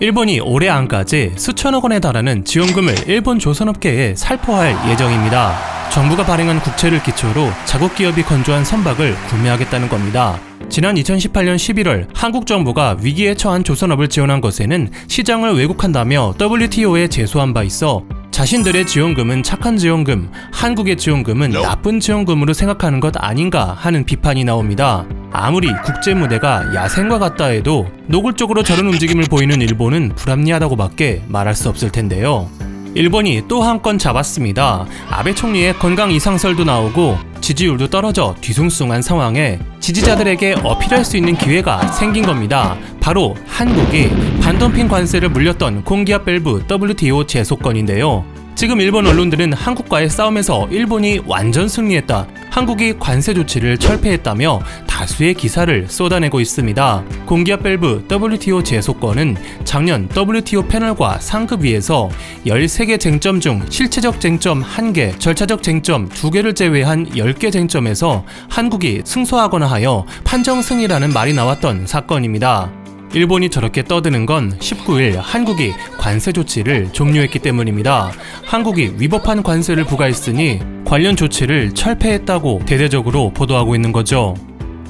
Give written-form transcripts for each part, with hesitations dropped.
일본이 올해 안까지 수천억 원에 달하는 지원금을 일본 조선업계에 살포할 예정입니다. 정부가 발행한 국채를 기초로 자국 기업이 건조한 선박을 구매하겠다는 겁니다. 지난 2018년 11월 한국 정부가 위기에 처한 조선업을 지원한 것에는 시장을 왜곡한다며 WTO에 제소한 바 있어 자신들의 지원금은 착한 지원금, 한국의 지원금은 나쁜 지원금으로 생각하는 것 아닌가 하는 비판이 나옵니다. 아무리 국제 무대가 야생과 같다 해도 노골적으로 저런 움직임을 보이는 일본은 불합리하다고밖에 말할 수 없을 텐데요. 일본이 또 한 건 잡았습니다. 아베 총리의 건강 이상설도 나오고 지지율도 떨어져 뒤숭숭한 상황에 지지자들에게 어필할 수 있는 기회가 생긴 겁니다. 바로 한국이 반덤핑 관세를 물렸던 공기업 밸브 WTO 제소건인데요. 지금 일본 언론들은 한국과의 싸움에서 일본이 완전 승리했다, 한국이 관세 조치를 철폐했다며 다수의 기사를 쏟아내고 있습니다. 공기업 밸브 WTO 제소건은 작년 WTO 패널과 상급위에서 13개 쟁점 중 실체적 쟁점 1개, 절차적 쟁점 2개를 제외한 10개 쟁점에서 한국이 승소하거나 하여 판정 승이라는 말이 나왔던 사건입니다. 일본이 저렇게 떠드는 건 19일 한국이 관세 조치를 종료했기 때문입니다. 한국이 위법한 관세를 부과했으니 관련 조치를 철폐했다고 대대적으로 보도하고 있는 거죠.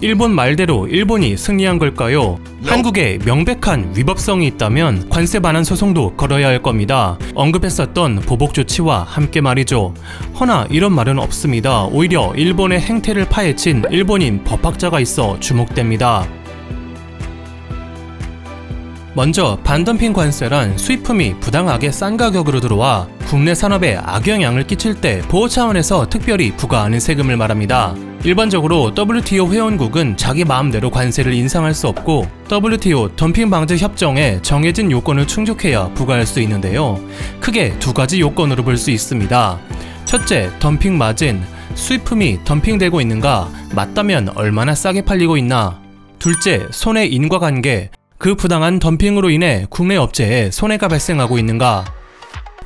일본 말대로 일본이 승리한 걸까요? 한국에 명백한 위법성이 있다면 관세 반환 소송도 걸어야 할 겁니다. 언급했었던 보복 조치와 함께 말이죠. 허나 이런 말은 없습니다. 오히려 일본의 행태를 파헤친 일본인 법학자가 있어 주목됩니다. 먼저 반덤핑 관세란 수입품이 부당하게 싼 가격으로 들어와 국내 산업에 악영향을 끼칠 때 보호 차원에서 특별히 부과하는 세금을 말합니다. 일반적으로 WTO 회원국은 자기 마음대로 관세를 인상할 수 없고 WTO 덤핑 방지 협정에 정해진 요건을 충족해야 부과할 수 있는데요. 크게 두 가지 요건으로 볼 수 있습니다. 첫째, 덤핑 마진, 수입품이 덤핑되고 있는가, 맞다면 얼마나 싸게 팔리고 있나. 둘째, 손해 인과관계, 그 부당한 덤핑으로 인해 국내 업체에 손해가 발생하고 있는가.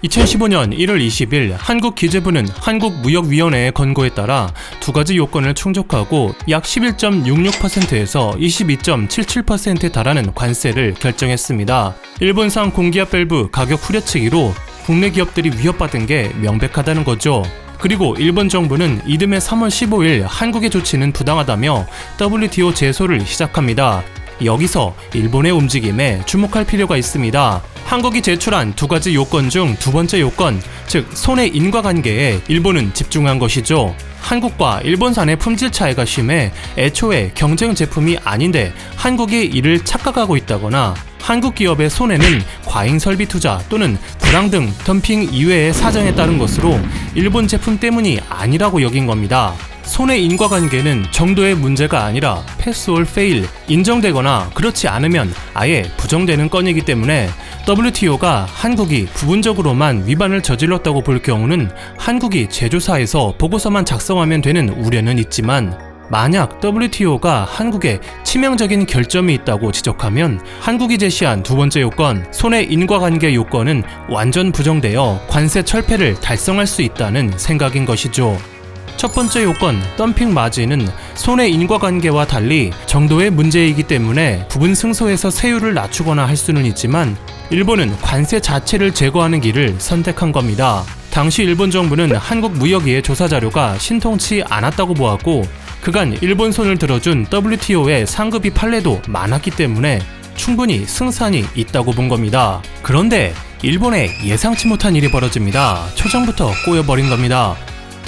2015년 1월 20일 한국기재부는 한국무역위원회의 권고에 따라 두 가지 요건을 충족하고 약 11.66%에서 22.77%에 달하는 관세를 결정했습니다. 일본산 공기업 밸브 가격 후려치기로 국내 기업들이 위협받은 게 명백하다는 거죠. 그리고 일본 정부는 이듬해 3월 15일 한국의 조치는 부당하다며 WTO 제소를 시작합니다. 여기서 일본의 움직임에 주목할 필요가 있습니다. 한국이 제출한 두 가지 요건 중 두 번째 요건, 즉 손해 인과관계에 일본은 집중한 것이죠. 한국과 일본산의 품질 차이가 심해 애초에 경쟁 제품이 아닌데 한국이 이를 착각하고 있다거나 한국 기업의 손해는 과잉 설비 투자 또는 불황 등 덤핑 이외의 사정에 따른 것으로 일본 제품 때문이 아니라고 여긴 겁니다. 손해 인과관계는 정도의 문제가 아니라 패스 올 페일, 인정되거나 그렇지 않으면 아예 부정되는 건이기 때문에 WTO가 한국이 부분적으로만 위반을 저질렀다고 볼 경우는 한국이 제조사에서 보고서만 작성하면 되는 우려는 있지만 만약 WTO가 한국에 치명적인 결점이 있다고 지적하면 한국이 제시한 두 번째 요건, 손해 인과관계 요건은 완전 부정되어 관세 철폐를 달성할 수 있다는 생각인 것이죠. 첫 번째 요건, 덤핑 마진은 손해 인과관계와 달리 정도의 문제이기 때문에 부분 승소해서 세율을 낮추거나 할 수는 있지만 일본은 관세 자체를 제거하는 길을 선택한 겁니다. 당시 일본 정부는 한국무역위의 조사 자료가 신통치 않았다고 보았고 그간 일본 손을 들어준 WTO의 상급위 판례도 많았기 때문에 충분히 승산이 있다고 본 겁니다. 그런데 일본에 예상치 못한 일이 벌어집니다. 초장부터 꼬여버린 겁니다.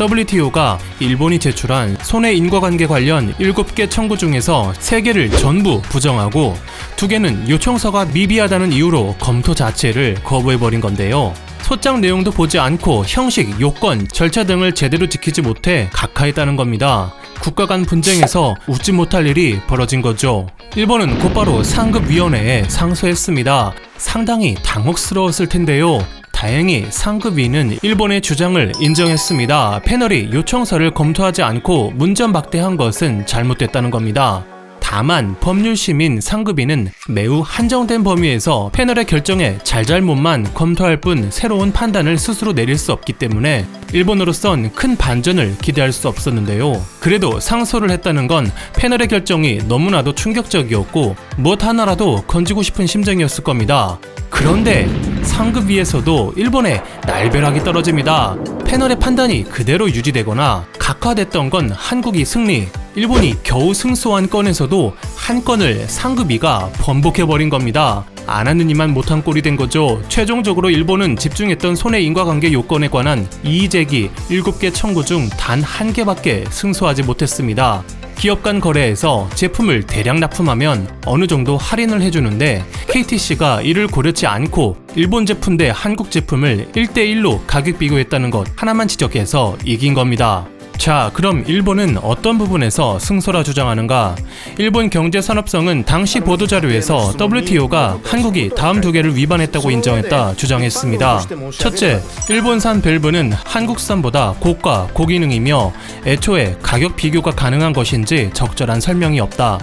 WTO가 일본이 제출한 손해 인과관계 관련 7개 청구 중에서 3개를 전부 부정하고 2개는 요청서가 미비하다는 이유로 검토 자체를 거부해버린 건데요. 소장 내용도 보지 않고 형식, 요건, 절차 등을 제대로 지키지 못해 각하했다는 겁니다. 국가 간 분쟁에서 웃지 못할 일이 벌어진 거죠. 일본은 곧바로 상급위원회에 상소했습니다. 상당히 당혹스러웠을 텐데요. 다행히 상급위는 일본의 주장을 인정했습니다. 패널이 요청서를 검토하지 않고 문전박대한 것은 잘못됐다는 겁니다. 다만 법률심인 상급위는 매우 한정된 범위에서 패널의 결정에 잘잘못만 검토할 뿐 새로운 판단을 스스로 내릴 수 없기 때문에 일본으로선 큰 반전을 기대할 수 없었는데요. 그래도 상소를 했다는 건 패널의 결정이 너무나도 충격적이었고 무엇 하나라도 건지고 싶은 심정이었을 겁니다. 그런데 상급위에서도 일본의 날벼락이 떨어집니다. 패널의 판단이 그대로 유지되거나 각화됐던 건 한국이 승리, 일본이 겨우 승소한 건에서도 한 건을 상급위가 번복해버린 겁니다. 안 하는 이만 못한 꼴이 된 거죠. 최종적으로 일본은 집중했던 손해인과관계 요건에 관한 이의제기 7개 청구 중 단 1개밖에 승소하지 못했습니다. 기업 간 거래에서 제품을 대량 납품하면 어느 정도 할인을 해주는데 KTC가 이를 고려치 않고 일본 제품 대 한국 제품을 1대1로 가격 비교했다는 것 하나만 지적해서 이긴 겁니다. 자, 그럼 일본은 어떤 부분에서 승소라 주장하는가? 일본 경제산업성은 당시 보도자료에서 WTO가 한국이 다음 2개를 위반했다고 인정했다 주장했습니다. 첫째, 일본산 밸브는 한국산보다 고가, 고기능이며 애초에 가격 비교가 가능한 것인지 적절한 설명이 없다.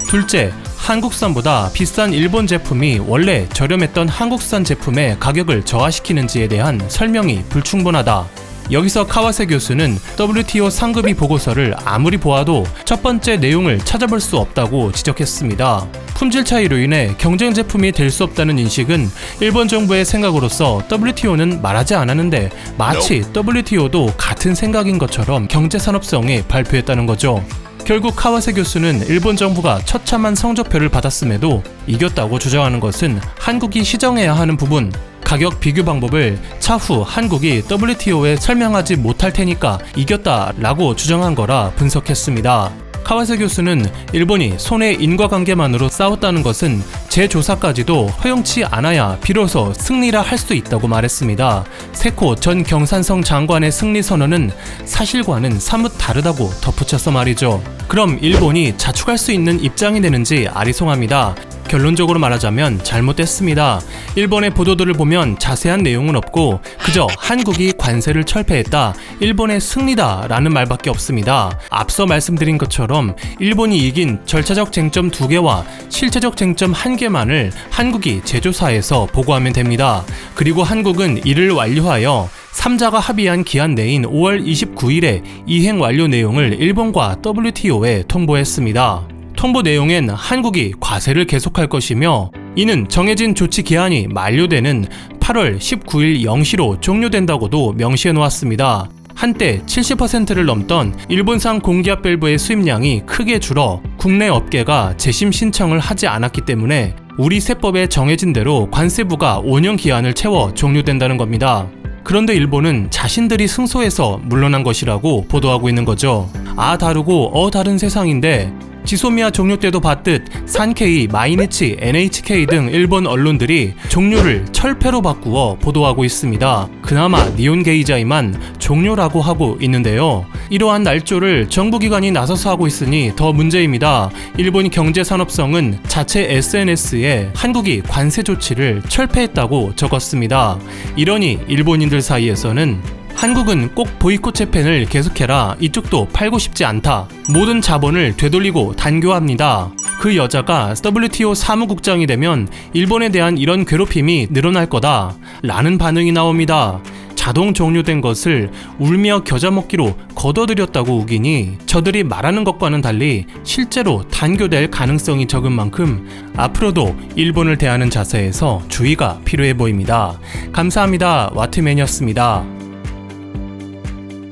둘째, 한국산보다 비싼 일본 제품이 원래 저렴했던 한국산 제품의 가격을 저하시키는지에 대한 설명이 불충분하다. 여기서 카와세 교수는 WTO 상급위 보고서를 아무리 보아도 첫 번째 내용을 찾아볼 수 없다고 지적했습니다. 품질 차이로 인해 경쟁 제품이 될 수 없다는 인식은 일본 정부의 생각으로서 WTO는 말하지 않았는데 마치 WTO도 같은 생각인 것처럼 경제산업성에 발표했다는 거죠. 결국 카와세 교수는 일본 정부가 처참한 성적표를 받았음에도 이겼다고 주장하는 것은 한국이 시정해야 하는 부분, 가격 비교 방법을 차후 한국이 WTO에 설명하지 못할 테니까 이겼다라고 주장한 거라 분석했습니다. 카와세 교수는 일본이 손해 인과관계만으로 싸웠다는 것은 재조사까지도 허용치 않아야 비로소 승리라 할 수 있다고 말했습니다. 세코 전 경산성 장관의 승리 선언은 사실과는 사뭇 다르다고 덧붙여서 말이죠. 그럼 일본이 자축할 수 있는 입장이 되는지 아리송합니다. 결론적으로 말하자면 잘못됐습니다. 일본의 보도들을 보면 자세한 내용은 없고 그저 한국이 관세를 철폐했다, 일본의 승리다 라는 말밖에 없습니다. 앞서 말씀드린 것처럼 일본이 이긴 절차적 쟁점 2개와 실체적 쟁점 1개만을 한국이 재조사해서 보고하면 됩니다. 그리고 한국은 이를 완료하여 3자가 합의한 기한 내인 5월 29일에 이행 완료 내용을 일본과 WTO에 통보했습니다. 통보 내용엔 한국이 과세를 계속할 것이며 이는 정해진 조치 기한이 만료되는 8월 19일 0시로 종료된다고도 명시해 놓았습니다. 한때 70%를 넘던 일본산 공기압 밸브의 수입량이 크게 줄어 국내 업계가 재심 신청을 하지 않았기 때문에 우리 세법에 정해진 대로 관세부가 5년 기한을 채워 종료된다는 겁니다. 그런데 일본은 자신들이 승소해서 물러난 것이라고 보도하고 있는 거죠. 다르고 다른 세상인데 지소미아 종료 때도 봤듯 산케이, 마이니치, NHK 등 일본 언론들이 종료를 철폐로 바꾸어 보도하고 있습니다. 그나마 니온게이자이만 종료라고 하고 있는데요. 이러한 날조를 정부기관이 나서서 하고 있으니 더 문제입니다. 일본 경제산업성은 자체 SNS에 한국이 관세 조치를 철폐했다고 적었습니다. 이러니 일본인들 사이에서는 한국은 꼭 보이콧 재팬을 계속해라, 이쪽도 팔고 싶지 않다, 모든 자본을 되돌리고 단교합니다. 그 여자가 WTO 사무국장이 되면 일본에 대한 이런 괴롭힘이 늘어날 거다 라는 반응이 나옵니다. 자동 종료된 것을 울며 겨자 먹기로 걷어들였다고 우기니 저들이 말하는 것과는 달리 실제로 단교될 가능성이 적은 만큼 앞으로도 일본을 대하는 자세에서 주의가 필요해 보입니다. 감사합니다. 와트맨이었습니다.